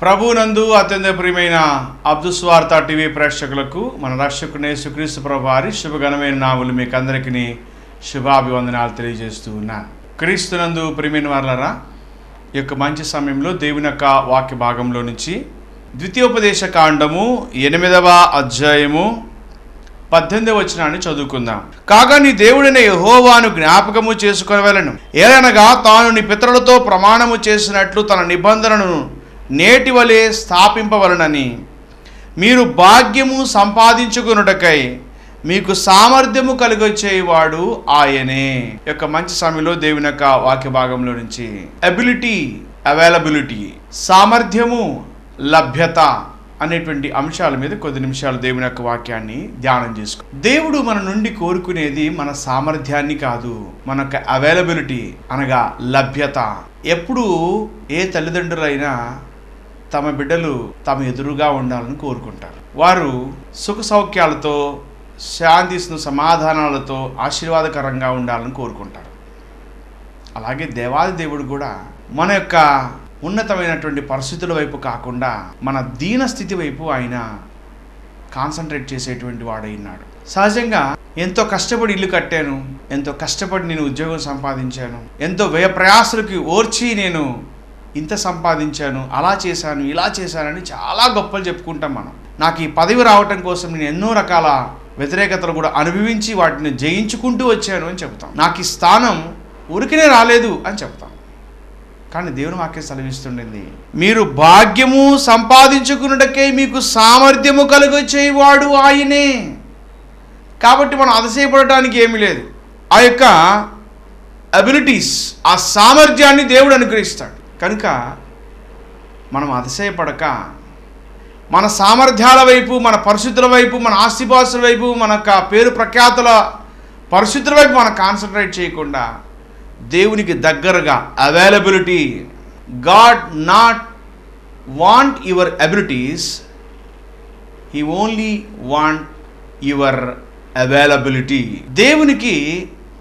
ప్రభునందు అత్యంత ప్రియమైన అబ్దుస్వార్త టీవీ ప్రేక్షకులకు మన రక్షకుని యేసుక్రీస్తు ప్రభు వారి శుభఘనమైన నామములు మీకు అందరికీ శుభాభివందనాలు తెలియజేస్తూ ఉన్నాను. క్రీస్తునందు ప్రియమైన వారలారా, ఈ యొక్క మంచి సమయంలో దేవుని యొక్క వాక్య భాగంలో నుంచి ద్వితీయోపదేశ కాండము 8వ అధ్యాయము 18వ వచనాన్ని చదువుకుందాం. కాగా నీ దేవుడైన యెహోవాను జ్ఞాపకము చేసుకొనవలెను. ఏలనగా తాను నీ పితరులతో ప్రమాణము చేసినట్లు తన నిబంధనను నేటి వలె స్థాపింపవలనని మీరు భాగ్యము సంపాదించుకొనుటకై మీకు సామర్థ్యము కలిగొచ్చేవాడు ఆయనే. యొక్క మంచి సమయంలో దేవుని యొక్క వాక్య భాగంలో నుంచి ఎబిలిటీ, అవైలబిలిటీ, సామర్థ్యము, లభ్యత అనేటువంటి అంశాల మీద కొద్ది నిమిషాలు దేవుని యొక్క వాక్యాన్ని ధ్యానం చేసుకో. దేవుడు మన నుండి కోరుకునేది మన సామర్థ్యాన్ని కాదు, మన యొక్క అవైలబిలిటీ అనగా లభ్యత. ఎప్పుడు ఏ తల్లిదండ్రులైనా తమ బిడ్డలు తమ ఎదురుగా ఉండాలని కోరుకుంటారు. వారు సుఖ సౌఖ్యాలతో, శాంతి సమాధానాలతో ఆశీర్వాదకరంగా ఉండాలని కోరుకుంటారు. అలాగే దేవాది దేవుడు కూడా మన యొక్క ఉన్నతమైనటువంటి పరిస్థితుల వైపు కాకుండా మన దీన స్థితి వైపు ఆయన కాన్సన్ట్రేట్ చేసేటువంటి వాడైనాడు. సహజంగా ఎంతో కష్టపడి ఇల్లు కట్టాను, ఎంతో కష్టపడి నేను ఉద్యోగం సంపాదించాను, ఎంతో వ్యయ ప్రయాసలకి ఓర్చి నేను ఇంత సంపాదించాను, అలా చేశాను, ఇలా చేశానని చాలా గొప్పలు చెప్పుకుంటాం మనం. నాకు ఈ పదవి రావటం కోసం నేను ఎన్నో రకాల వ్యతిరేకతలు కూడా అనుభవించి వాటిని జయించుకుంటూ వచ్చాను అని చెప్తాం. నాకు ఈ స్థానం ఊరికనే రాలేదు అని చెప్తాం. కానీ దేవుని వాక్యం సెలవిస్తుండింది, మీరు భాగ్యము సంపాదించుకున్నటకే మీకు సామర్థ్యము కలుగొచ్చేవాడు ఆయనే. కాబట్టి మనం అతిశయపడటానికి ఏమీ లేదు. ఆ యొక్క అబిలిటీస్, ఆ సామర్థ్యాన్ని దేవుడు అనుగ్రహిస్తాడు. కనుక మనం అతిశయపడక మన సామర్థ్యాల వైపు, మన పరిస్థితుల వైపు, మన ఆస్తిపాస్తుల వైపు, మన పేరు ప్రఖ్యాతుల పరిస్థితుల వైపు మనం కాన్సన్ట్రేట్ చేయకుండా దేవునికి దగ్గరగా availability. God not want your abilities, he only want your availability. దేవునికి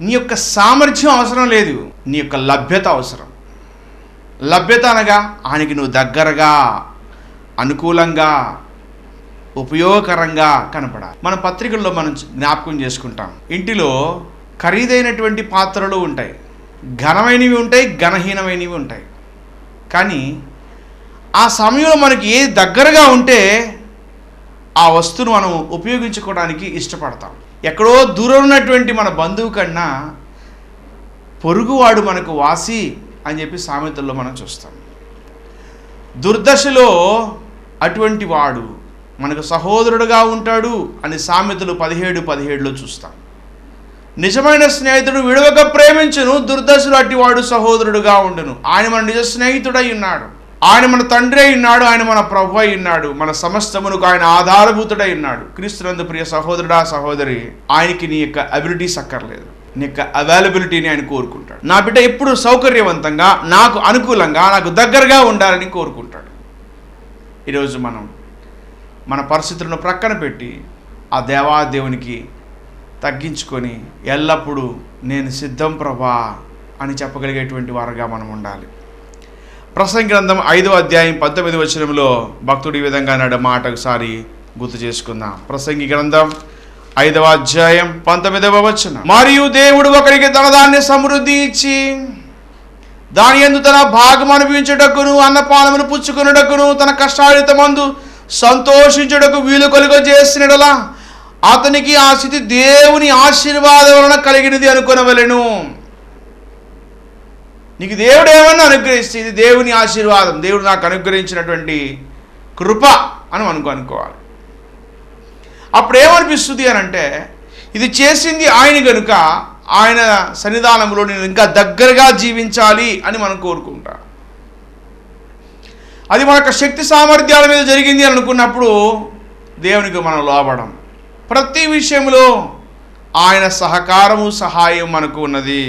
నీ యొక్క సామర్థ్యం అవసరం లేదు, నీ యొక్క లభ్యత అవసరం. లభ్యత అనగా ఆయనకి నువ్వు దగ్గరగా, అనుకూలంగా, ఉపయోగకరంగా కనపడాలి. మన పత్రికల్లో మనం జ్ఞాపకం చేసుకుంటాం, ఇంటిలో ఖరీదైనటువంటి పాత్రలు ఉంటాయి, ఘనమైనవి ఉంటాయి, ఘనహీనమైనవి ఉంటాయి. కానీ ఆ సమయంలో మనకి ఏది దగ్గరగా ఉంటే ఆ వస్తువును మనం ఉపయోగించుకోవడానికి ఇష్టపడతాం. ఎక్కడో దూరం ఉన్నటువంటి మన బంధువు కన్నా పొరుగువాడు మనకు వాసి అని చెప్పి సామెతల్లో మనం చూస్తాం. దుర్దశలో అటువంటి వాడు మనకు సహోదరుడుగా ఉంటాడు అని సామెతలు 17:17లో చూస్తాం. నిజమైన స్నేహితుడు విడవక ప్రేమించును, దుర్దశలు అట్టివాడు సహోదరుడుగా ఉండును. ఆయన మన నిజ స్నేహితుడై ఉన్నాడు, ఆయన మన తండ్రి అయి ఉన్నాడు, ఆయన మన ప్రభు అయి ఉన్నాడు, మన సమస్తమునకు ఆయన ఆధారభూతుడై ఉన్నాడు. క్రీస్తునందు ప్రియ సహోదరుడా, సహోదరి, ఆయనకి నీ యొక్క అబిలిటీస్ అక్కర్లేదు, నీ యొక్క అవైలబిలిటీని ఆయన కోరుకుంటాడు. నా బిడ్డ ఎప్పుడు సౌకర్యవంతంగా, నాకు అనుకూలంగా, నాకు దగ్గరగా ఉండాలని కోరుకుంటాడు. ఈరోజు మనం మన పరిస్థితులను ప్రక్కన పెట్టి ఆ దేవాదేవునికి తగ్గించుకొని ఎల్లప్పుడూ నేను సిద్ధం ప్రభా అని చెప్పగలిగేటువంటి వారుగా మనం ఉండాలి. ప్రసంగి గ్రంథం 5వ అధ్యాయం 19వ వచనంలో భక్తుడు ఈ విధంగా అన్నాడు మాట ఒకసారి గుర్తు చేసుకుందాం. ప్రసంగి గ్రంథం 5వ అధ్యాయం 19వ వచనం, మరియు దేవుడు ఒకరికి తన దాన్ని సమృద్ధి ఇచ్చి దాని యందు తన భాగం అనుభవించుటకును, అన్నపానమును పుచ్చుకొనుటకును, తన కష్టార్జితమందు సంతోషించుటకు వీలు కలుగజేసినడలా అతనికి ఆ స్థితి దేవుని ఆశీర్వాదం వలన కలిగినది అనుకొనవలెను. నీకు దేవుడు ఏమన్నా అనుగ్రహిస్తే ఇది దేవుని ఆశీర్వాదం, దేవుడు నాకు అనుగ్రహించినటువంటి కృప అని అనుకోవాలి. అప్పుడు ఏమనిపిస్తుంది అని అంటే, ఇది చేసింది ఆయన కనుక ఆయన సన్నిధానంలో నేను ఇంకా దగ్గరగా జీవించాలి అని మనం కోరుకుంటాం. అది మన యొక్క శక్తి సామర్థ్యాల మీద జరిగింది అని అనుకున్నప్పుడు దేవునికి మనం లోబడం. ప్రతి విషయంలో ఆయన సహకారము, సహాయం మనకు ఉన్నది.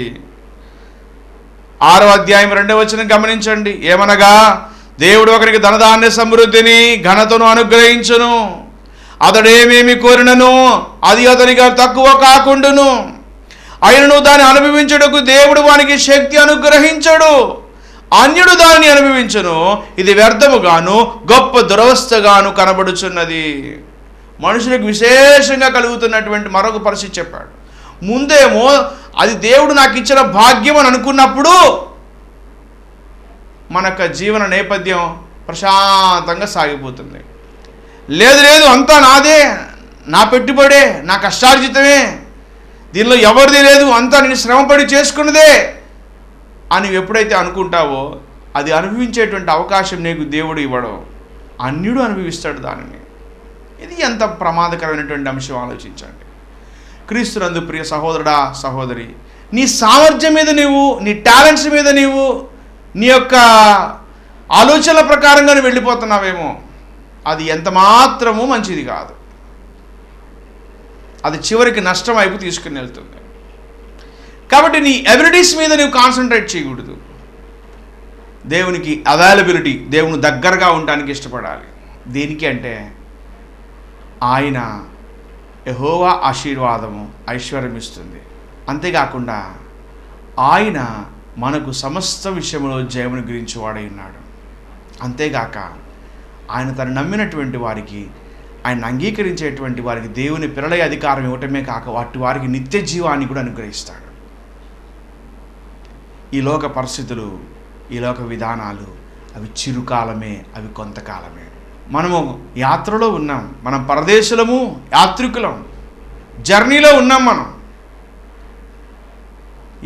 6వ అధ్యాయం 2వ వచనం గమనించండి. ఏమనగా దేవుడు ఒకరికి ధనధాన్య సమృద్ధిని, ఘనతను అనుగ్రహించును. అతడేమేమి కోరినను అది అతనికి తక్కువ కాకుండును. ఆయనను దాన్ని అనుభవించుటకు దేవుడు వానికి శక్తి అనుగ్రహించడు. అన్యుడు దానిని అనుభవించును, ఇది వ్యర్థముగాను గొప్ప దురవస్థగాను కనబడుచున్నది. మనుషులకు విశేషంగా కలుగుతున్నటువంటి మరొక పరిస్థితి చెప్పాడు. ముందేమో అది దేవుడు నాకు ఇచ్చిన భాగ్యం అని అనుకున్నప్పుడు మన యొక్క జీవన నేపథ్యం ప్రశాంతంగా సాగిపోతుంది. లేదు లేదు అంతా నాదే, నా పెట్టుబడే, నా కష్టార్జితమే, దీనిలో ఎవరిది లేదు, అంతా నేను శ్రమపడి చేసుకున్నదే అని ఎప్పుడైతే అనుకుంటావో అది అనుభవించేటువంటి అవకాశం నీకు దేవుడు ఇవ్వడం, అన్యుడు అనుభవిస్తాడు దానిని. ఇది ఎంత ప్రమాదకరమైనటువంటి అంశం ఆలోచించండి. క్రీస్తునందు ప్రియ సహోదరుడా సహోదరి, నీ సామర్థ్యం మీద నీవు, నీ టాలెంట్స్ మీద నీవు, నీ యొక్క ఆలోచనల ప్రకారంగా నువ్వు వెళ్ళిపోతున్నావేమో, అది ఎంత మాత్రమూ మంచిది కాదు. అది చివరికి నష్టం వైపు తీసుకుని వెళ్తుంది. కాబట్టి నీ ఎబిలిటీస్ మీద నువ్వు కాన్సన్ట్రేట్ చేయకూడదు. దేవునికి అవైలబిలిటీ, దేవుని దగ్గరగా ఉండడానికి ఇష్టపడాలి. దేనికి అంటే ఆయన యెహోవా ఆశీర్వాదము ఐశ్వర్యం ఇస్తుంది. అంతేకాకుండా ఆయన మనకు సమస్త విషయంలో జయమును గురించి వాడై ఉన్నాడు. అంతేగాక ఆయన తను నమ్మినటువంటి వారికి, ఆయన అంగీకరించేటువంటి వారికి దేవుని పిల్లల అధికారం ఇవ్వటమే కాక వాటి వారికి నిత్య జీవాన్ని కూడా అనుగ్రహిస్తాడు. ఈ లోక పరిస్థితులు, ఈ లోక విధానాలు అవి చిరుకాలమే, అవి కొంతకాలమే. మనము యాత్రలో ఉన్నాం, మనం పరదేశులము, యాత్రికులం, జర్నీలో ఉన్నాం. మనం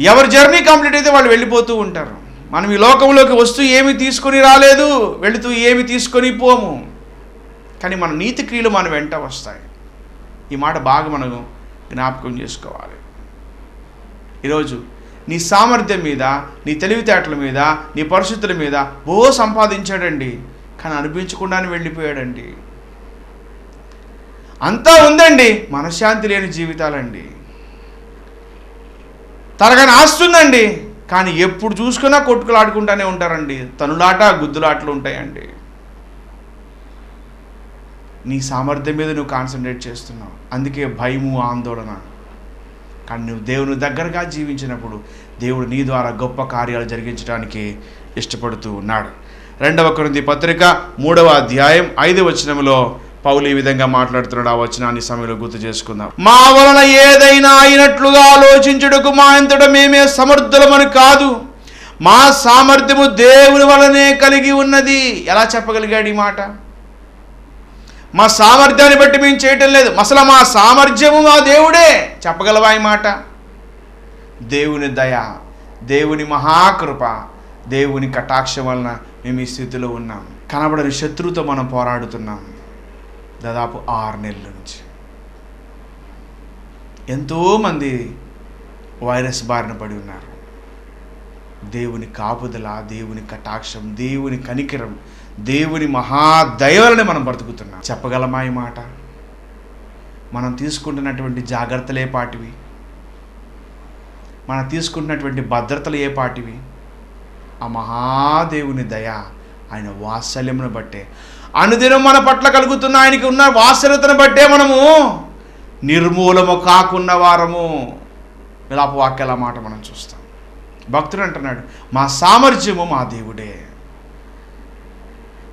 ఎవరి జర్నీ కంప్లీట్ అయితే వాళ్ళు వెళ్ళిపోతూ ఉంటారు. మనం ఈ లోకంలోకి వస్తూ ఏమి తీసుకొని రాలేదు, వెళుతూ ఏమి తీసుకొని పోము. కానీ మన నీతి క్రియలు మన వెంట వస్తాయి. ఈ మాట బాగా మనం జ్ఞాపకం చేసుకోవాలి. ఈరోజు నీ సామర్థ్యం మీద, నీ తెలివితేటల మీద, నీ పరిస్థితుల మీద సంపాదించాడండి, కానీ అనిపించకుండానే వెళ్ళిపోయాడండి. అంతా ఉందండి, మనశ్శాంతి లేని జీవితాలండి. తరగని ఆస్తుందండి, కానీ ఎప్పుడు చూసుకున్నా కొట్టుకులాడుకుంటూనే ఉంటారండి. తనులాట గుద్దులాటలు ఉంటాయండి. నీ సామర్థ్యం మీద నువ్వు కాన్సన్ట్రేట్ చేస్తున్నావు, అందుకే భయము, ఆందోళన. కానీ నువ్వు దేవుని దగ్గరగా జీవించినప్పుడు దేవుడు నీ ద్వారా గొప్ప కార్యాలు జరిగించడానికి ఇష్టపడుతూ ఉన్నాడు. 2 కొరింథీ పత్రిక 3వ అధ్యాయం 5వ వచనంలో పౌలు ఈ విధంగా మాట్లాడుతున్నాడు. ఆ వచనాన్ని సమయంలో గుర్తు చేసుకుందాం. మా వలన ఏదైనా అయినట్లుగా ఆలోచించుటకు మా అంతటా మేమే సమర్థులమని కాదు, మా సామర్థ్యము దేవుని వలనే కలిగి ఉన్నది. ఎలా చెప్పగలిగాడు ఈ మాట? మా సామర్థ్యాన్ని బట్టి మేము చేయటం లేదు, అసలు మా సామర్థ్యము మా దేవుడే. చెప్పగలవా ఈ మాట? దేవుని దయ, దేవుని మహాకృప, దేవుని కటాక్షం వలన మేము ఈ స్థితిలో ఉన్నాం. కనబడని శత్రువుతో మనం పోరాడుతున్నాం దాదాపు 6 నెలల నుంచి. ఎంతోమంది వైరస్ బారిన పడి ఉన్నారు. దేవుని కాపుదల, దేవుని కటాక్షం, దేవుని కనికరం, దేవుని మహాదయ వలన మనం బ్రతుకుతున్నాం. చెప్పగలమా ఈ మాట? మనం తీసుకుంటున్నటువంటి జాగ్రత్తలు ఏ పాటివి? మనం తీసుకుంటున్నటువంటి భద్రతలు ఏ పాటివి? ఆ మహాదేవుని దయ, ఆయన వాత్సల్యమును బట్టే, అనుదినం మన పట్ల కలుగుతున్న ఆయనకి ఉన్న వాత్సల్యతను బట్టే మనము నిర్మూలము కాకున్న వారము. విలాప వాక్యాల మాట మనం చూస్తాం. భక్తుడు అంటున్నాడు, మా సామర్థ్యము మా దేవుడే,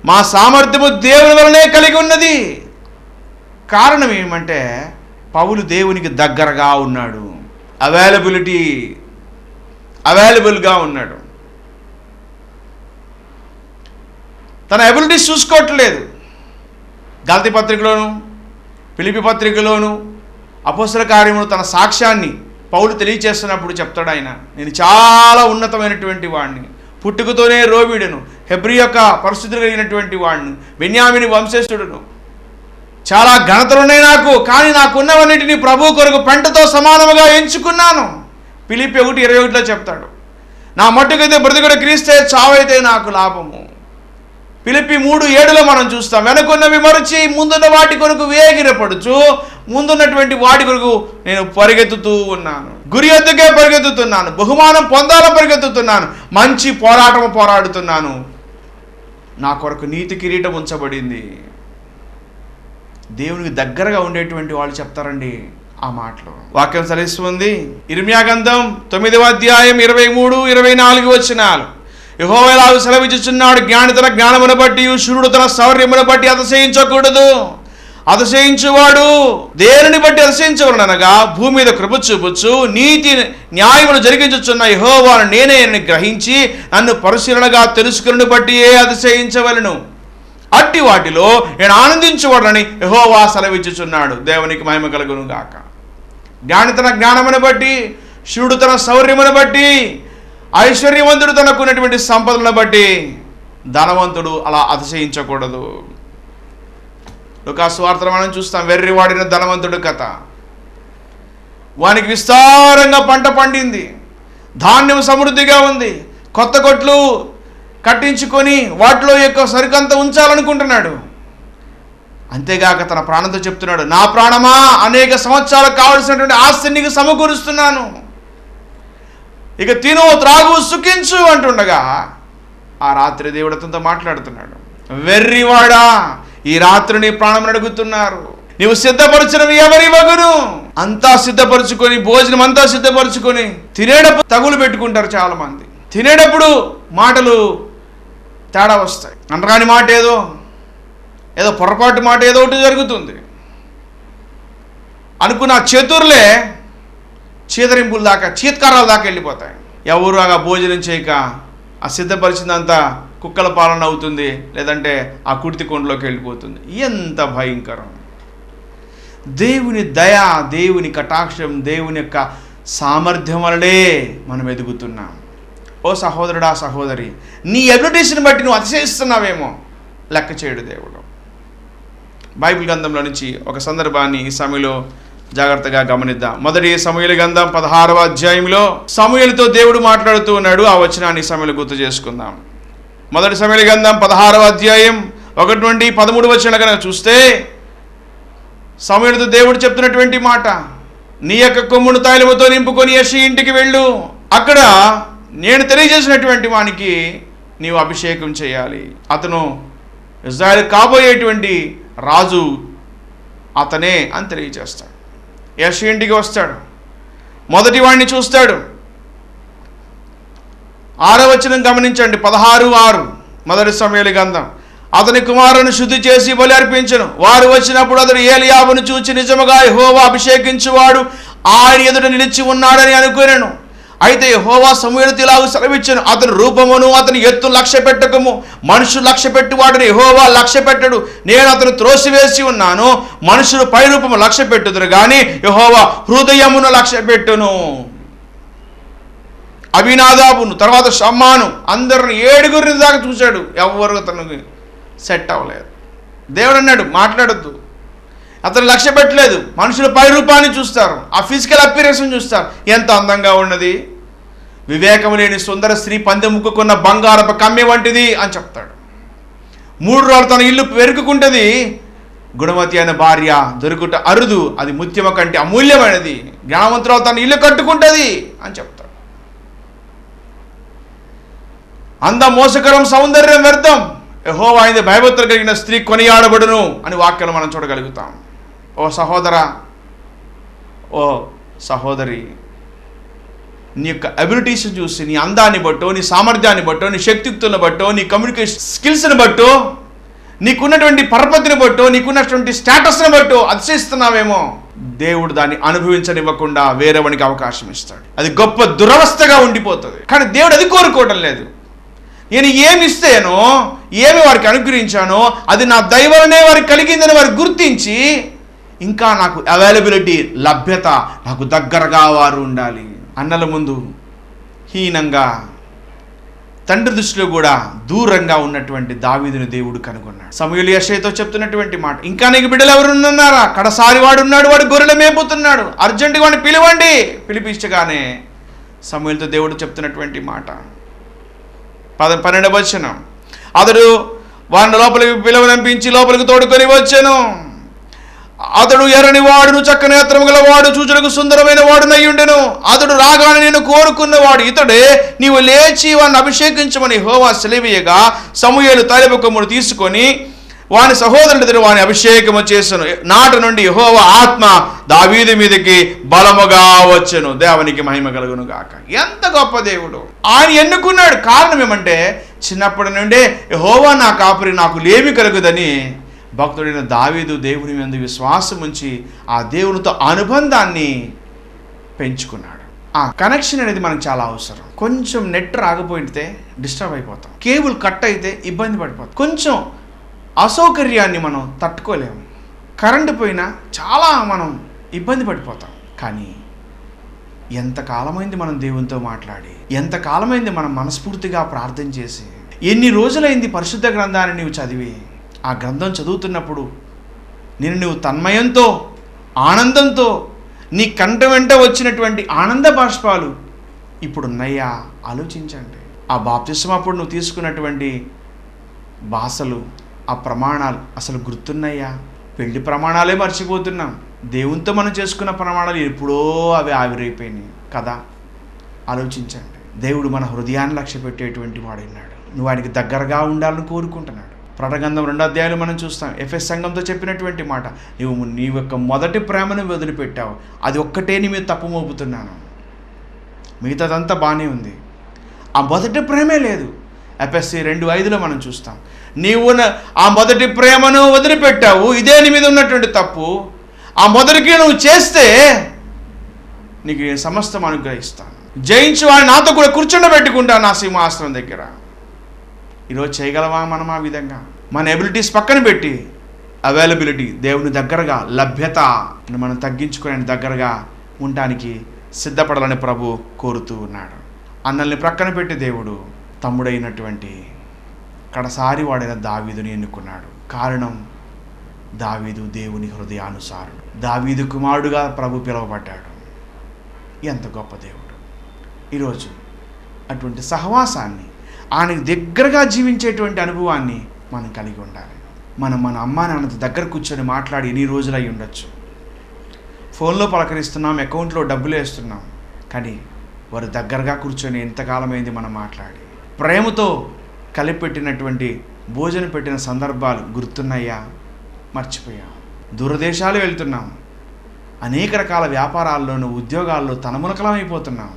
మా సామర్థ్యము దేవుని వలనే కలిగి ఉన్నది. కారణం ఏమంటే పౌలు దేవునికి దగ్గరగా ఉన్నాడు, అవైలబుల్గా ఉన్నాడు. తన ఎబిలిటీస్ చూసుకోవట్లేదు. గలతీ పత్రికలోను, ఫిలిప్పీ పత్రికలోను, అపోస్తల కార్యములు తన సాక్ష్యాన్ని పౌలు తెలియచేస్తున్నప్పుడు చెప్తాడు, ఆయన నేను చాలా ఉన్నతమైనటువంటి వాడిని, పుట్టుకతోనే రోమిడను, హెబ్రీ యొక్క పరిస్థితులు కలిగినటువంటి వాడిని, బెన్యామీని వంశస్థుడును, చాలా ఘనతలున్నాయి నాకు, కానీ నాకున్నవన్నిటిని ప్రభు కొరకు పెంటతో సమానముగా ఎంచుకున్నాను. ఫిలిప్పీ 1:21లో చెప్తాడు, నా మట్టుకైతే బ్రతుకుడు క్రీస్తే, చావైతే నాకు లాభము. ఫిలిప్పీ 3:7లో మనం చూస్తాం, వెనుకున్నవి మరచి ముందున్న వాటి కొరకు వేగిరపడుచు, ముందున్నటువంటి వాటి కొరకు నేను పరిగెత్తుతూ ఉన్నాను, గురి ఎద్దుకే పరిగెత్తుతున్నాను, బహుమానం పొందాలని పరిగెత్తుతున్నాను, మంచి పోరాటము పోరాడుతున్నాను, నా కొరకు నీతి కిరీటం ఉంచబడింది. దేవునికి దగ్గరగా ఉండేటువంటి వాళ్ళు చెప్తారండి ఆ మాటలు. వాక్యం సెలవిస్తుంది, ఇర్మియా గ్రంథం 9వ అధ్యాయం 23-24 వచనాలు. యెహోవా ఇలాగ సెలవిచ్చుచున్నాడు, జ్ఞాని తన జ్ఞానమును బట్టి, శూరుడు తన శౌర్యమును బట్టి అతిశయించకూడదు. అతిశయించువాడు దేనిని బట్టి అతిశయించవలనగా భూమి మీద కృప చూపుచు నీతి న్యాయమును జరిగించుచున్న యెహోవాను నేనే గ్రహించి నన్ను పరిశీలనగా తెలుసుకుని బట్టి అతిశయించవలను. అట్టి వాటిలో నేను ఆనందించువాడని యెహోవా సెలవిచ్చుచున్నాడు. దేవునికి మహిమ కలుగును గాక. జ్ఞాని తన జ్ఞానమును బట్టి, శూరుడు తన శౌర్యమును బట్టి, ఐశ్వర్యవంతుడు తనకున్నటువంటి సంపదలను బట్టి, ధనవంతుడు అలా అతిశయించకూడదు. లూకా సువార్తలో మనం చూస్తాం వెర్రివాడిన ధనవంతుడు కథ. వానికి విస్తారంగా పంట పండింది, ధాన్యం సమృద్ధిగా ఉంది, కొత్త కొట్లు కట్టించుకొని వాటిలో యొక్క సరుకంతా ఉంచాలనుకుంటున్నాడు. అంతేగాక తన ప్రాణంతో చెప్తున్నాడు, నా ప్రాణమా, అనేక సంవత్సరాలకు కావలసినటువంటి ఆస్తిని నీకు సమకూరుస్తున్నాను, ఇక తిను త్రాగు సుఖించు అంటుండగా ఆ రాత్రి దేవుడు అతనితో మాట్లాడుతున్నాడు, వెర్రివాడా, ఈ రాత్రి నీ ప్రాణం అడుగుతున్నారు, నీవు సిద్ధపరచినవి ఎవరి వగును? అంతా సిద్ధపరచుకొని, భోజనం అంతా సిద్ధపరచుకొని తినేటప్పుడు తగులు పెట్టుకుంటారు చాలా మంది. తినేటప్పుడు మాటలు తేడా వస్తాయి. అనరాని మాట ఏదో పొరపాటు మాట ఏదో ఒకటి జరుగుతుంది. అనుకున్న చతుర్లే చీదరింపుల దాకా, చీత్కారాల దాకా వెళ్ళిపోతాయి. ఎవరు ఆ భోజనం చేయక ఆ సిద్ధపరిచిందంతా కుక్కల పాలన అవుతుంది, లేదంటే ఆ కుర్తి కొండలోకి వెళ్ళిపోతుంది. ఎంత భయంకరం! దేవుని దయ, దేవుని కటాక్షం, దేవుని యొక్క సామర్థ్యం వలనే మనం ఎదుగుతున్నాం. ఓ సహోదరుడా, సహోదరి, నీ ఎబిలిటీస్ని బట్టి నువ్వు అతిశయిస్తున్నావేమో లెక్క చేయడు దేవుడు. బైబిల్ గ్రంథంలో నుంచి ఒక సందర్భాన్ని ఈ సమయంలో జాగ్రత్తగా గమనిద్దాం. మొదటి సమూయేలు గ్రంథం 16వ అధ్యాయంలో సమూయేలుతో దేవుడు మాట్లాడుతూ ఉన్నాడు. ఆ వచనాన్ని సమయంలో గుర్తు చేసుకుందాం. మొదటి సమూయేలు గ్రంథం 16వ అధ్యాయం 1 నుండి 13 వచనం కనుక చూస్తే సమూయేలుతో దేవుడు చెప్తున్నటువంటి మాట, నీ యొక్క కొమ్మును తైలముతో నింపుకొని యెషీ ఇంటికి వెళ్ళు, అక్కడ నేను తెలియజేసినటువంటి వానికి నీవు అభిషేకం చేయాలి, అతను ఇజ్రాయెల్ కాబోయేటువంటి రాజు అతనే అని తెలియజేస్తాడు. యెషీ ఇంటికి వస్తాడు, మొదటి వాడిని చూస్తాడు. 6వ వచనం గమనించండి, 16:6 మొదటి సమూయేలు గ్రంథం. అతని కుమారుని శుద్ధి చేసి బలి అర్పించెను. వారు వచ్చినప్పుడు అతడు ఏలీయాబును చూచి నిజముగా యెహోవా అభిషేకించువాడు ఆయన ఎదుట నిలిచి ఉన్నాడని అనుకొనెను. అయితే యెహోవా సమూయేలుతో ఇలాగ సెలవిచ్చెను, అతని రూపమును అతని ఎత్తును లక్ష్య పెట్టకము, మనుషులు లక్ష్య పెట్టువాడని యెహోవా లక్ష్య పెట్టడు. నేను అతను త్రోసివేసి ఉన్నాను, మనుషులు పై రూపము లక్ష్య పెట్టుదురు కానీ యెహోవా హృదయమును లక్ష్య పెట్టును. అబీనాదాబును, తర్వాత షమ్మాను, అందరిని 7 దాకా చూశాడు. ఎవరు అతనికి సెట్ అవ్వలేదు. దేవుడు అన్నాడు, మాట్లాడొద్దు. అతను లక్ష్య పెట్టలేదు. మనుషులు పై రూపాన్ని చూస్తారు, ఆ ఫిజికల్ అపియరెన్స్ని చూస్తారు. ఎంత అందంగా ఉన్నది, వివేకము లేని సుందర స్త్రీ పందెముక్కున్న బంగారపు కమ్మె వంటిది అని చెప్తాడు. 3 రోజులు తన ఇల్లు పెరుగుకుంటుంది, గుణవతి అయిన భార్య దొరుకుట అరుదు, అది ముత్యమ కంటే అమూల్యమైనది. జ్ఞానవంతురాలు తన ఇల్లు కట్టుకుంటుంది అని చెప్తాడు. అంద మోసకరం, సౌందర్యం వ్యర్థం, యెహోవా ఆయనది భయభక్తులు కలిగిన స్త్రీ కొనియాడబడును అని వాక్యాలు మనం చూడగలుగుతాం. ఓ సహోదరా, ఓ సహోదరి, నీ యొక్క అబిలిటీస్ చూసి, నీ అందాన్ని బట్టో, నీ సామర్థ్యాన్ని బట్టో, నీ శక్తియుక్తులను బట్టో, నీ కమ్యూనికేషన్ స్కిల్స్ని బట్టో, నీకున్నటువంటి పరపతిని బట్టో, నీకున్నటువంటి స్టేటస్ని బట్టో అతిశయిస్తున్నావేమో. దేవుడు దాన్ని అనుభవించనివ్వకుండా వేరేవానికి అవకాశం ఇస్తాడు. అది గొప్ప దురవస్థగా ఉండిపోతుంది. కానీ దేవుడు అది కోరుకోవడం లేదు. నేను ఏమి ఇస్తేనో, ఏమి వారికి అనుగ్రహించానో అది నా దైవలనే వారికి కలిగిందని వారు గుర్తించి, ఇంకా నాకు అవైలబిలిటీ, లభ్యత, నాకు దగ్గరగా వారు ఉండాలి. అన్నల ముందు హీనంగా, తండ్రి దృష్టిలో కూడా దూరంగా ఉన్నటువంటి దావీదుని దేవుడు కనుగొన్నాడు. సమూయేలు యెషయితో చెప్తున్నటువంటి మాట, ఇంకా నీకు బిడ్డలు ఎవరు ఉన్నారా? కడసారి వాడు ఉన్నాడు, వాడు గొర్రెలు మేపుతున్నాడు, అర్జెంటుగా వాడిని పిలవండి. పిలిపించగానే సమూయేలుతో దేవుడు చెప్తున్నటువంటి మాట 12వ వచనం, అతడు వారిని లోపలికి పిలువనంపించి లోపలికి తోడుకొని వచ్చెను. అతడు ఎర్రని వాడును, చక్కని నేత్రము గల వాడు, చూచుటకు సుందరమైన వాడునై ఉండెను. అతడు రాగానే నేను కోరుకున్నవాడు ఇతడే, నీవు లేచి వాడిని అభిషేకించమని యెహోవా సెలవీయగా సమూయేలు తైలపు కొమ్మును తీసుకొని వాని సహోదరుడు వాని అభిషేకము చేసెను. నాటి నుండి యెహోవా ఆత్మ దావీదు మీదకి బలముగా వచ్చెను. దేవునికి మహిమ కలుగును గాక. ఎంత గొప్ప దేవుడు! ఆయన ఎన్నుకున్నాడు. కారణం ఏమంటే చిన్నప్పటి నుండే యెహోవా నా కాపరి, నాకు లేమి కలుగుదని భక్తుడైన దావీదు దేవుని మీద విశ్వాసం ఉంచి ఆ దేవునితో అనుబంధాన్ని పెంచుకున్నాడు. ఆ కనెక్షన్ అనేది మనకు చాలా అవసరం. కొంచెం నెట్ రాకపోతే డిస్టర్బ్ అయిపోతాం, కేబుల్ కట్ అయితే ఇబ్బంది పడిపోతాం, కొంచెం అసౌకర్యాన్ని మనం తట్టుకోలేము, కరెంటు పోయినా చాలా మనం ఇబ్బంది పడిపోతాం. కానీ ఎంతకాలమైంది మనం దేవునితో మాట్లాడి, ఎంతకాలమైంది మనం మనస్ఫూర్తిగా ప్రార్థన చేసి, ఎన్ని రోజులైంది పరిశుద్ధ గ్రంథాన్ని నీవు చదివి. ఆ గ్రంథం చదువుతున్నప్పుడు నువ్వు తన్మయంతో, ఆనందంతో, నీ కంట వెంట వచ్చినటువంటి ఆనంద బాష్పాలు ఇప్పుడున్నాయా? ఆలోచించండి. ఆ బాప్తిస్మం అప్పుడు నువ్వు తీసుకున్నటువంటి భాషలు, ఆ ప్రమాణాలు అసలు గుర్తున్నాయా? పెళ్లి ప్రమాణాలే మర్చిపోతున్నాం. దేవునితో మనం చేసుకున్న ప్రమాణాలు ఎప్పుడో అవి ఆవిరైపోయినాయి కదా. ఆలోచించండి. దేవుడు మన హృదయాన్ని లక్ష్య పెట్టేటువంటి వాడున్నాడు. నువ్వు ఆయనకి దగ్గరగా ఉండాలని కోరుకుంటున్నాడు. ప్రకటన 2వ అధ్యాయంలో మనం చూస్తాం, ఎఫెస్ సంఘంతో చెప్పినటువంటి మాట, నీ యొక్క మొదటి ప్రేమను వదిలిపెట్టావు, అది ఒక్కటే నీ మీద తప్పు మోపుతున్నాను, మిగతాదంతా బాగానే ఉంది. ఆ మొదటి ప్రేమే లేదు. ఎఫెసీ 2:5లో మనం చూస్తాం, నీవు ఆ మొదటి ప్రేమను వదిలిపెట్టావు, ఇదే నీ మీద ఉన్నటువంటి తప్పు. ఆ మొదటికి నువ్వు చేస్తే నీకు సమస్తం అనుగ్రహిస్తాను, జయించి వాడిని నాతో కూడా కూర్చుండబెట్టుకుంటాను నా సింహాసనం దగ్గర. ఈరోజు చేయగలవా మనం ఆ విధంగా? మన ఎబిలిటీస్ పక్కన పెట్టి అవైలబిలిటీ, దేవుని దగ్గరగా, లభ్యత మనం తగ్గించుకునే దగ్గరగా ఉండటానికి సిద్ధపడాలని ప్రభు కోరుతూ ఉన్నాడు. అన్నల్ని ప్రక్కన పెట్టి దేవుడు తమ్ముడైనటువంటి కడసారి వాడైన దావీదుని ఎన్నుకున్నాడు. కారణం, దావీదు దేవుని హృదయానుసారుడు, దావీదు కుమారుడుగా ప్రభు పిలువబడ్డాడు. ఎంత గొప్ప దేవుడు! ఈరోజు అటువంటి సహవాసాన్ని, ఆయనకు దగ్గరగా జీవించేటువంటి అనుభవాన్ని మనం కలిగి ఉండాలి. మన అమ్మా నాన్నతో దగ్గర కూర్చొని మాట్లాడి ఎన్ని రోజులు అయి ఉండొచ్చు. ఫోన్లో పలకరిస్తున్నాం, అకౌంట్లో డబ్బులు వేస్తున్నాం, కానీ వారు దగ్గరగా కూర్చొని ఎంతకాలమైంది మనం మాట్లాడి, ప్రేమతో కలిపెట్టినటువంటి భోజనం పెట్టిన సందర్భాలు గుర్తున్నాయా? మర్చిపోయా. దూరదేశాలు వెళ్తున్నాం, అనేక రకాల వ్యాపారాల్లోనూ ఉద్యోగాల్లో తనమునకలమైపోతున్నాం.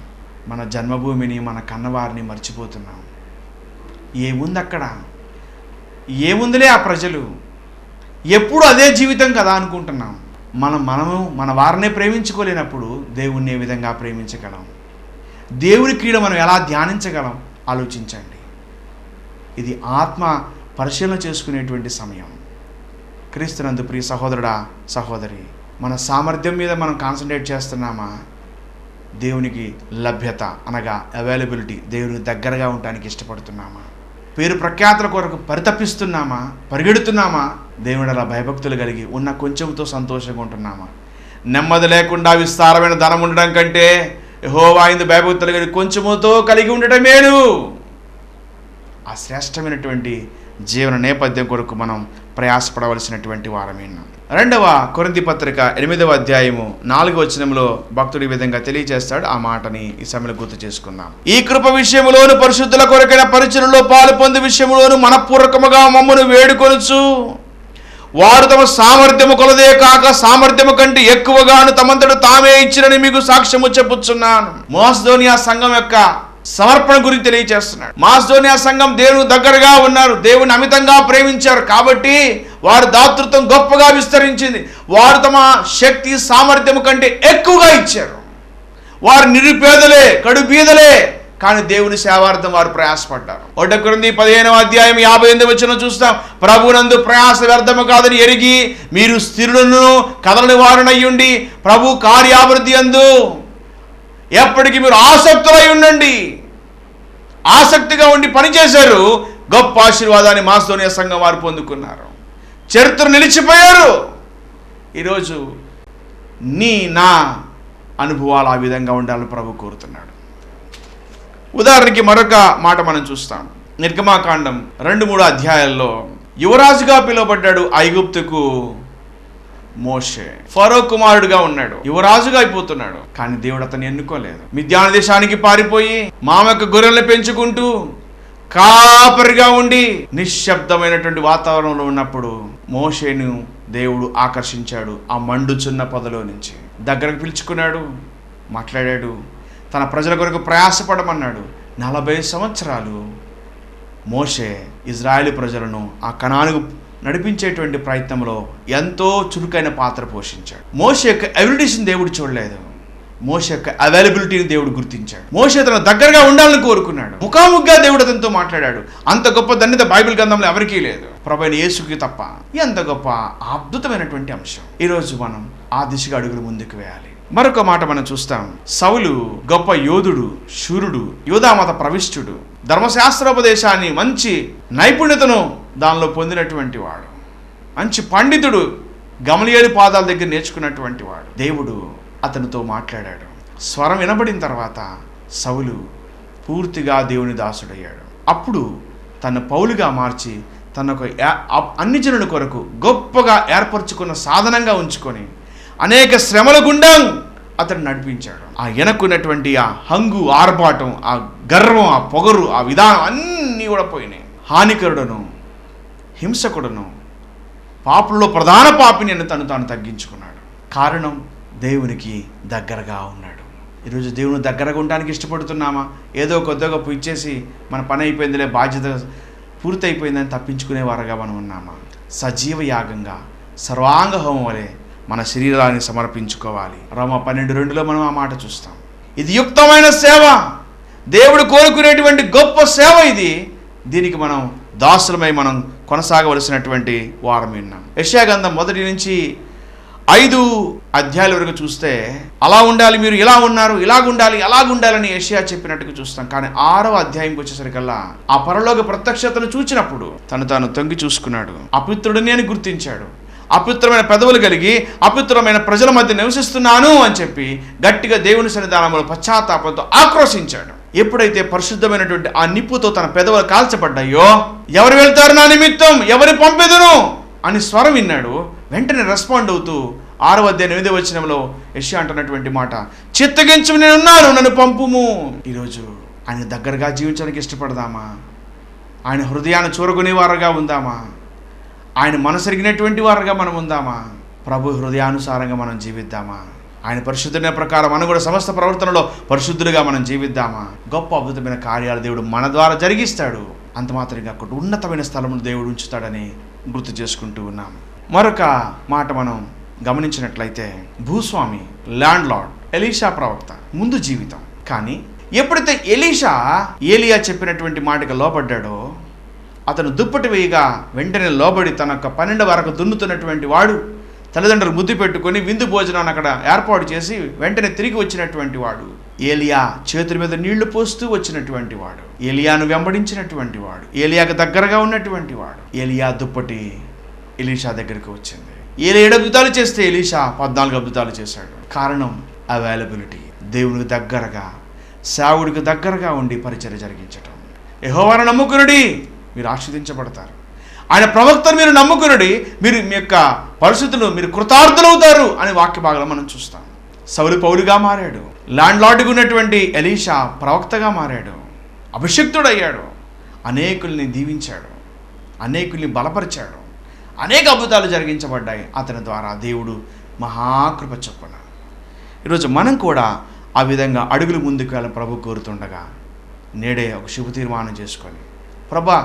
మన జన్మభూమిని, మన కన్నవారిని మర్చిపోతున్నాం. ఏముంది అక్కడ? ఏముందిలే ఆ ప్రజలు, ఎప్పుడు అదే జీవితం కదా అనుకుంటున్నాం. మనము మన వారినే ప్రేమించుకోలేనప్పుడు దేవుణ్ణి ఏ విధంగా ప్రేమించగలం? దేవుని క్రీడ మనం ఎలా ధ్యానించగలం? ఆలోచించండి. ఇది ఆత్మ పరిశీలన చేసుకునేటువంటి సమయం. క్రీస్తునందు ప్రియ సహోదరుడా, సహోదరి, మన సామర్థ్యం మీద మనం కాన్సన్ట్రేట్ చేస్తున్నామా? దేవునికి లభ్యత అనగా అవైలబిలిటీ, దేవునికి దగ్గరగా ఉండడానికి ఇష్టపడుతున్నామా? పేరు ప్రఖ్యాతుల కొరకు పరితపిస్తున్నామా? పరిగెడుతున్నామా? దేవుని అలా భయభక్తులు కలిగి ఉన్న కొంచెంతో సంతోషంగా ఉంటున్నామా? నెమ్మది లేకుండా విస్తారమైన ధనం ఉండడం కంటే యెహోవా యందు భయభక్తులు కలిగి కొంచెముతో కలిగి ఉండటం మేలు. ఆ శ్రేష్టమైనటువంటి జీవన నేపథ్యం కొరకు మనం ప్రయాసపడవలసినటువంటి వారమేనా. 2వ కొరింథీ పత్రిక 8వ అధ్యాయము 4వ వచనంలో భక్తుడు ఈ విధంగా తెలియజేస్తాడు. ఆ మాటని ఈ సమయంలో గుర్తు చేసుకుందాం. ఈ కృప విషయములోను పరిశుద్ధుల కొరకైన పరిచర్యలో పాలు పొందే విషయములోను మనపూర్వకముగా మమ్మను వేడుకొనుచు, వారు తమ సామర్థ్యము కొలదే కాక సామర్థ్యము కంటే ఎక్కువగాను తమంతట తామే ఇచ్చిరని మీకు సాక్ష్యము చెప్పుచున్నాను. మాసిదోనియా సంఘం యొక్క సమర్పణ గురించి తెలియజేస్తున్నాడు. మాసిదోనియా సంఘం దేవుని దగ్గరగా ఉన్నారు, దేవుని అమితంగా ప్రేమించారు కాబట్టి వారి దాతృత్వం గొప్పగా విస్తరించింది. వారు తమ శక్తి సామర్థ్యం కంటే ఎక్కువగా ఇచ్చారు. వారు నిరుపేదలే, కడుబీదలే, కానీ దేవుని సేవార్థం వారు ప్రయాసపడ్డారు. 1 కొరింథీ 15వ అధ్యాయం 58వ వచనం చూస్తాం. ప్రభునందు ప్రయాస వ్యర్థము కాదని ఎరిగి మీరు స్థిరులను కదలని వారునయ్యుండి ప్రభు కార్యాభివృద్ధి అందు ఎప్పటికీ మీరు ఆసక్తులై ఉండండి. ఆసక్తిగా ఉండి పనిచేశారు. గొప్ప ఆశీర్వాదాన్ని మాసిదోనియా సంఘం వారు పొందుకున్నారు. చరిత్ర నిలిచిపోయారు. ఈరోజు నా అనుభవాలు ఆ విధంగా ఉండాలని ప్రభు కోరుతున్నాడు. ఉదాహరణకి మరొక మాట మనం చూస్తాం. నిర్గమాకాండం 2-3 అధ్యాయాల్లో యువరాజుగా పిలువబడ్డాడు ఐగుప్తుకు మోషే. ఫరో కుమారుడుగా ఉన్నాడు, యువరాజుగా అయిపోతున్నాడు. కానీ దేవుడు అతన్ని ఎన్నుకోలేదు. మిద్యాను దేశానికి పారిపోయి మామక గొర్రెలను పెంచుకుంటూ కాపరిగా ఉండి నిశ్శబ్దమైనటువంటి వాతావరణంలో ఉన్నప్పుడు మోషేను దేవుడు ఆకర్షించాడు. ఆ మండుచున్న పొదలో నుంచి దగ్గరకు పిలుచుకున్నాడు, మాట్లాడాడు, తన ప్రజల కొరకు ప్రయాసపడమన్నాడు. 40 సంవత్సరాలు మోషే ఇజ్రాయేలు ప్రజలను ఆ కనానుకు నడిపించేటువంటి ప్రయత్నంలో ఎంతో చురుకైన పాత్ర పోషించాడు. మోషే యొక్క ఎబిలిటీస్ని దేవుడు చూడలేదు, మోషే యొక్క అవైలబిలిటీని దేవుడు గుర్తించాడు. మోషే తన దగ్గరగా ఉండాలని కోరుకున్నాడు. ముఖాముఖిగా దేవుడు అతనితో మాట్లాడాడు. అంత గొప్ప ధన్యత బైబిల్ గ్రంథంలో ఎవరికీ లేదు, ప్రభువైన యేసుకి తప్ప. ఎంత గొప్ప అద్భుతమైనటువంటి అంశం. ఈరోజు మనం ఆ దిశగా అడుగులు ముందుకు వేయాలి. మరొక మాట మనం చూస్తాం. సౌలు గొప్ప యోధుడు, శూరుడు, యూదామత ప్రవిష్టుడు, ధర్మశాస్త్రోపదేశాన్ని మంచి నైపుణ్యతను దానిలో పొందినటువంటి వాడు, మంచి పండితుడు, గమలీయేలు పాదాల దగ్గర నేర్చుకున్నటువంటి వాడు. దేవుడు అతనితో మాట్లాడాడు. స్వరం వినబడిన తర్వాత సౌలు పూర్తిగా దేవుని దాసుడయ్యాడు. అప్పుడు తన పౌలుగా మార్చి తనకు అన్ని జనుల కొరకు గొప్పగా ఏర్పరచుకున్న సాధనంగా ఉంచుకొని అనేక శ్రమల గుండా అతను నడిపించాడు. ఆ వెనక్కున్నటువంటి ఆ హంగు, ఆర్భాటం, ఆ గర్వం, ఆ పొగరు, ఆ విధానం అన్నీ కూడా పోయినాయి. హానికరుడను, హింసకుడను, పాపుల్లో ప్రధాన పాపిని అని తాను తగ్గించుకున్నాడు. కారణం దేవునికి దగ్గరగా ఉన్నాడు. ఈరోజు దేవుని దగ్గరగా ఉండడానికి ఇష్టపడుతున్నామా? ఏదో కొద్దిగా ఇచ్చేసి మన పని అయిపోయిందిలే, బాధ్యత పూర్తి అయిపోయిందని తప్పించుకునే వారుగా మనం ఉన్నామా? సజీవ యాగంగా సర్వాంగ హోమం వలె మన శరీరాన్ని సమర్పించుకోవాలి. రోమా 12:2లో మనం ఆ మాట చూస్తాం. ఇది యుక్తమైన సేవ, దేవుడు కోరుకునేటువంటి గొప్ప సేవ ఇది. దీనికి మనం దాసులమై మనం కొనసాగవలసినటువంటి వారం విన్నాం. యెషయా గ్రంథం 1 నుంచి 5 అధ్యాయాల వరకు చూస్తే అలా ఉండాలి, మీరు ఇలా ఉన్నారు, ఇలాగుండాలి, అలాగుండాలని యెషయా చెప్పినట్టుగా చూస్తాం. కానీ 6వ అధ్యాయంకి వచ్చేసరికల్లా ఆ పరలోక ప్రత్యక్షతను చూచినప్పుడు తాను తొంగి చూసుకున్నాడు. అపుత్రుడిని అని గుర్తించాడు. అపవిత్రమైన పెదవులు కలిగి అపవిత్రమైన ప్రజల మధ్య నివసిస్తున్నాను అని చెప్పి గట్టిగా దేవుని సన్నిధానంలో పశ్చాత్తాపంతో ఆక్రోశించాడు. ఎప్పుడైతే పరిశుద్ధమైనటువంటి ఆ నిప్పుతో తన పెదవులు కాల్చబడ్డాయో, ఎవరు వెళ్తారు నా నిమిత్తం, ఎవరి పంపెదను అని స్వరం విన్నాడు. వెంటనే రెస్పాండ్ అవుతూ 6వ అధ్యాయం 8వ వచనంలో యెషయా అంటున్నటువంటి మాట, చిత్తగించు నేనున్నాను, నన్ను పంపుము. ఈరోజు ఆయన దగ్గరగా జీవించడానికి ఇష్టపడదామా? ఆయన హృదయాన్ని చూరగొనే వారుగా ఉందామా? ఆయన మనసరిగినటువంటి వారుగా మనం ఉందామా? ప్రభు హృదయానుసారంగా మనం జీవిద్దామా? ఆయన పరిశుద్ధమైన ప్రకారం మనం కూడా సమస్త ప్రవర్తనలో పరిశుద్ధులుగా మనం జీవిద్దామా? గొప్ప అద్భుతమైన కార్యాలు దేవుడు మన ద్వారా జరిగిస్తాడు. అంత మాత్రమే కాకుండా ఉన్నతమైన స్థలమును దేవుడు ఉంచుతాడని గుర్తు చేసుకుంటూ ఉన్నాం. మరొక మాట మనం గమనించినట్లయితే, భూస్వామి, ల్యాండ్ లార్డ్ ఎలీషా ప్రవక్త ముందు జీవితం. కానీ ఎప్పుడైతే ఏలియా చెప్పినటువంటి మాటకు లోబడ్డాడో, అతను దుప్పటి వేయగా వెంటనే లోబడి తన యొక్క 12 వరకు దున్నుతున్నటువంటి వాడు, తల్లిదండ్రులు ముద్దు పెట్టుకొని విందు భోజనాన్ని అక్కడ ఏర్పాటు చేసి వెంటనే తిరిగి వచ్చినటువంటి వాడు, ఏలియా చేతుల మీద నీళ్లు పోస్తూ వచ్చినటువంటి వాడు, ఏలియాను వెంబడించినటువంటి వాడు, ఏలియాకు దగ్గరగా ఉన్నటువంటి వాడు. ఏలియా దుప్పటి ఎలీషా దగ్గరికి వచ్చింది. 7 అద్భుతాలు చేస్తే ఎలీషా 14 అద్భుతాలు చేశాడు. కారణం అవైలబిలిటీ. దేవునికి దగ్గరగా, సేవకుడికి దగ్గరగా ఉండి పరిచర్య జరిగించటం. యెహోవాను నమ్ముకునుడి, మీరు ఆశీర్వదించబడతారు. ఆయన ప్రవక్తను మీరు నమ్ముకునుడి, మీరు మీ యొక్క పరిస్థితులు మీరు కృతార్థులవుతారు అని వాక్య భాగంలో మనం చూస్తాం. సౌలు పౌలుగా మారాడు. ల్యాండ్ లార్డ్గా ఉన్నటువంటి ఎలీషా ప్రవక్తగా మారాడు. అభిషిక్తుడయ్యాడు. అనేకుల్ని దీవించాడు, అనేకుల్ని బలపరిచాడు. అనేక అద్భుతాలు జరిగించబడ్డాయి అతని ద్వారా. దేవుడు మహాకృప చొప్పున ఈరోజు మనం కూడా ఆ విధంగా అడుగులు ముందుకు వెళ్ళని ప్రభు కోరుతుండగా, నేడే ఒక శుభ తీర్మానం చేసుకొని, ప్రభా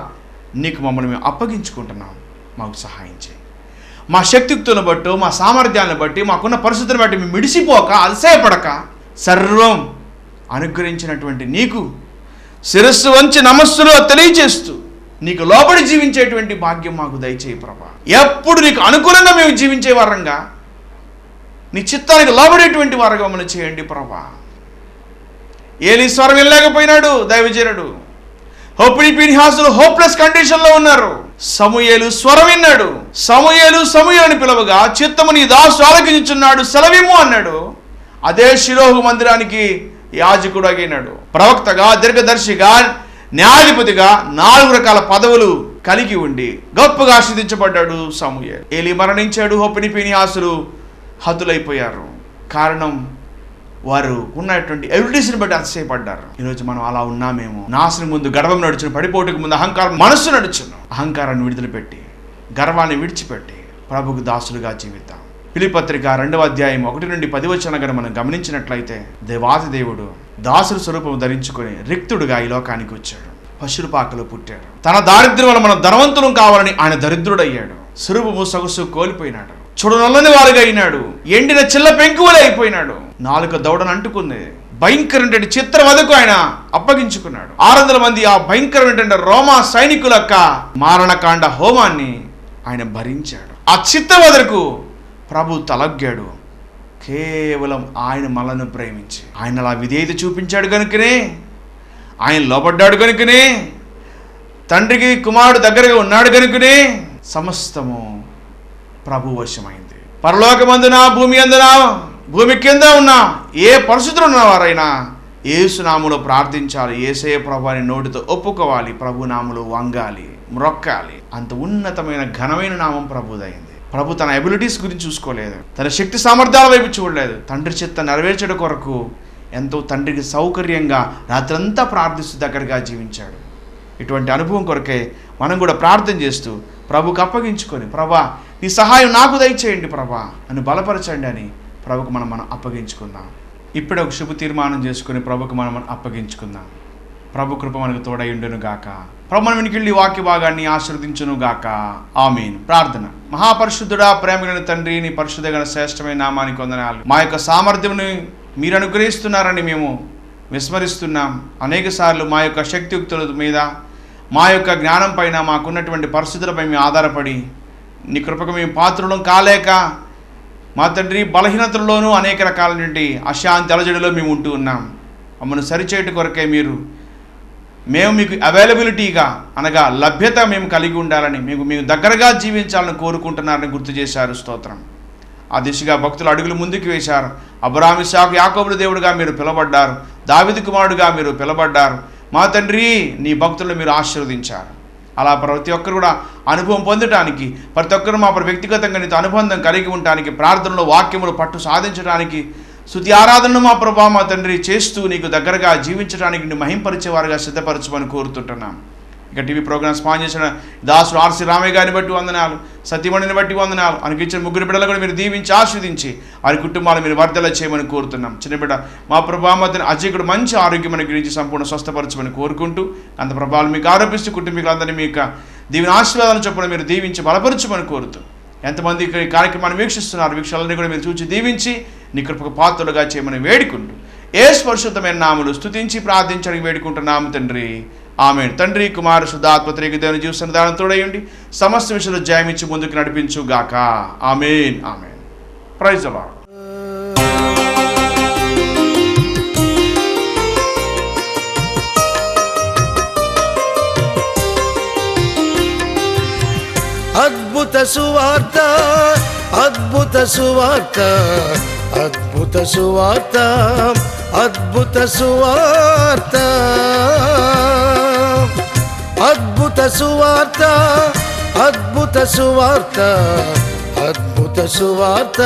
నీకు మమ్మల్ని మేము అప్పగించుకుంటున్నాం, మాకు సహాయం చేయి. మా శక్తియుక్తులను బట్టి, మా సామర్థ్యాలను బట్టి, మాకున్న పరిస్థితులను బట్టి మేము మిడిసిపోక, అతిశయపడక, సర్వం అనుగ్రహించినటువంటి నీకు శిరస్సు వంచి నమస్సులు తెలియజేస్తూ నీకు లోబడి జీవించేటువంటి భాగ్యం మాకు దయచేయి ప్రభా. ఎప్పుడు నీకు అనుకూలంగా మేము జీవించే వారంగా, నీ చిత్తానికి లోబడేటువంటి వారుగా మనం చేయండి ప్రభా. ఏలీ స్వరం వెళ్ళలేకపోయినాడు దైవజనుడు. హోప్ని ఫీనిహాసులు హోప్లెస్ కండిషన్లో ఉన్నారు. సమూయేలు స్వరం విన్నాడు. సమూయేలు అని పిలవగా, చిత్తము నీ దాసు ఆలకించుచున్నాడు, సెలవిమ్ము అన్నాడు. అదే షిలోహు మందిరానికి యాజకుడు అగినాడు. ప్రవక్తగా, దీర్ఘదర్శిగా, న్యాయాధిపతిగా 4 రకాల పదవులు కలిగి ఉండి గొప్పగా ఆశీర్వదించబడ్డాడు సమూయేలు. ఏలీ మరణించాడు. హోప్ని ఫీనిహాసులు హతులైపోయారు. కారణం వారు ఉన్నటువంటి ఎవిడెన్స్ని బట్టి అతిశయపడ్డారు. ఈరోజు మనం అలా ఉన్నామేమో. నాశనం ముందు గర్వం నడుచును, పడిపోటుకు ముందు అహంకారం మనస్సు నడుచును. అహంకారాన్ని విడుదల పెట్టి, గర్వాన్ని విడిచిపెట్టి ప్రభుకు దాసులుగా జీవిద్దాం. ఫిలిప్పీ పత్రిక 2వ అధ్యాయం 1-10 మనం గమనించినట్లయితే, దేవాది దేవుడు దాసుల స్వరూపం ధరించుకొని రిక్తుడుగా ఈ లోకానికి వచ్చాడు. పశువుల పాకలో పుట్టాడు. తన దారిద్ర్యం వల్ల మనం ధనవంతులం కావాలని ఆయన దరిద్రుడయ్యాడు. స్వరూపము సొగసు కోల్పోయినాడు. చూడనల్లని వారుగా అయినాడు. ఎండిన చిల్ల పెంకువలే అయిపోయినాడు. నాలుక దౌడను అంటుకుంది. భయంకరమైన చిత్రవధకు ఆయన అప్పగించుకున్నాడు. 600 మంది ఆ భయంకరమైన రోమా సైనికుల యొక్క మారణకాండ హోమాన్ని ఆయన భరించాడు. ఆ చిత్రవధకు ప్రభు తలగ్గాడు. కేవలం ఆయన మనలను ప్రేమించి ఆయన అలా విధేయత చూపించాడు కనుకనే, ఆయన లోబడ్డాడు కనుకనే, తండ్రికి కుమారుడు దగ్గరగా ఉన్నాడు కనుకనే సమస్తము ప్రభు వశమైంది. పరలోకమందున భూమి అందున భూమి కింద ఉన్న ఏ పరిస్థితులు ఉన్నవారైనా యేసు నామములో ప్రార్థించాలి. యేసయ్య ప్రభు అని నోటితో ఒప్పుకోవాలి. ప్రభు నామములో వంగాలి, మ్రొక్కాలి. అంత ఉన్నతమైన ఘనమైన నామం ప్రభుదైంది. ప్రభు తన ఎబిలిటీస్ గురించి చూసుకోలేదు, తన శక్తి సామర్థ్యాల వైపు చూడలేదు. తండ్రి చిత్తం నెరవేర్చడం కొరకు ఎంతో తండ్రికి సౌకర్యంగా రాత్రంతా ప్రార్థిస్తూ దగ్గరగా జీవించాడు. ఇటువంటి అనుభవం కొరకే మనం కూడా ప్రార్థన చేస్తూ ప్రభుకు అప్పగించుకొని, ప్రభా నీ సహాయం నాకు దయచేయండి ప్రభా అని బలపరచండి అని ప్రభుకు మనం అప్పగించుకుందాం. ఇప్పుడే ఒక శుభ తీర్మానం చేసుకుని ప్రభుకు మనం అప్పగించుకుందాం. ప్రభు కృప మనకు తోడయుండును గాక. ప్రభు మన వెనుకళ్ళి వాక్య భాగాన్ని ఆశీర్వదించును గాక. ఆమేన్. ప్రార్థన. మహాపరిశుద్ధుడా, ప్రేమగల తండ్రి, నీ పరిశుద్ధ శ్రేష్టమైన నామానికి వందనాలు. మా యొక్క సామర్థ్యముని మీరు అనుగ్రహిస్తున్నారని మేము విస్మరిస్తున్నాం. అనేక సార్లు మా యొక్క శక్తియుక్తుల మీద, మా యొక్క జ్ఞానం పైన, మాకున్నటువంటి పరిస్థితులపై మేము ఆధారపడి నీ కృపకు మేము పాత్రలం కాలేక మా తండ్రి బలహీనతల్లోనూ అనేక రకాల నుండి అశాంతి అలజడిలో మేము ఉంటూ ఉన్నాం. మమ్మల్ని సరిచేయట కొరకే మేము మీకు అవైలబిలిటీగా అనగా లభ్యత మేము కలిగి ఉండాలని, మేము దగ్గరగా జీవించాలని కోరుకుంటున్నారని గుర్తు చేశారు. స్తోత్రం. ఆ దిశగా భక్తులు అడుగులు ముందుకు వేశారు. అబ్రాహాము, ఇస్సాకు, యాకోబుల దేవుడుగా మీరు పిలబడ్డారు. దావీదు కుమారుడుగా మీరు పిలబడ్డారు. మా తండ్రి నీ భక్తులను మీరు ఆశీర్వదించారు. అలా ప్రతి ఒక్కరు కూడా అనుభవం పొందడానికి, ప్రతి ఒక్కరు మా వ్యక్తిగతంగా నీతో అనుబంధం కలిగి ఉండటానికి, ప్రార్థనలో వాక్యములు పట్టు సాధించడానికి, స్తుతి ఆరాధనను మా ప్రభా మా తండ్రి చేస్తూ నీకు దగ్గరగా జీవించడానికి నీ మహింపరిచేవారుగా సిద్ధపరచమని కోరుతుంటున్నాం. ఇక టీవీ ప్రోగ్రామ్ స్పాన్ చేసిన దాసుడు ఆర్సి రామయ్య గారిని బట్టి వందనాలు, సతీమణిని బట్టి వందనాలు. ఆయనకి ఇచ్చిన 3 బిడ్డలు కూడా మీరు దీవించి ఆస్వాదించి వారి కుటుంబాలు మీరు వర్ధల చేయమని కోరుతున్నాం. చిన్న బిడ్డ మా ప్రభా మా తండ్రి అజయకుడు మంచి ఆరోగ్యం మనకి గురించి సంపూర్ణ స్వస్థపరచమని కోరుకుంటూ, అంత ప్రభావాలు మీకు ఆరోపిస్తూ కుటుంబీకులందరినీ మీ యొక్క దీవెన ఆశీర్వాదాలను చొప్పున మీరు దీవించి బలపరచమని కోరుతూ, ఎంతమంది ఇక్కడ ఈ కార్యక్రమాన్ని వీక్షిస్తున్నారు వీక్షలన్నీ కూడా మీరు చూచి దీవించి నీ కృపకు పాత్రలుగా చేయమని వేడుకుంటూ, యేసు పరిశుద్ధమైన నామములో స్తుతించి ప్రార్థించడానికి వేడుకుంటున్నాము తండ్రి. ఆమేన్. తండ్రి, కుమార శుద్ధాత్మ త్రియేక దేవుని జీవిస్తున్న దాని తోడయండి, సమస్త విషయంలో జయమిచ్చి ముందుకు నడిపించు గాక. Amen. Amen. Praise the Lord. అద్భుత సువార్త, అద్భుత సువార్త, అద్భుత సువార్త, అద్భుత సువార్త, అద్భుత సువార్త, అద్భుత సువార్త, అద్భుత సువార్త.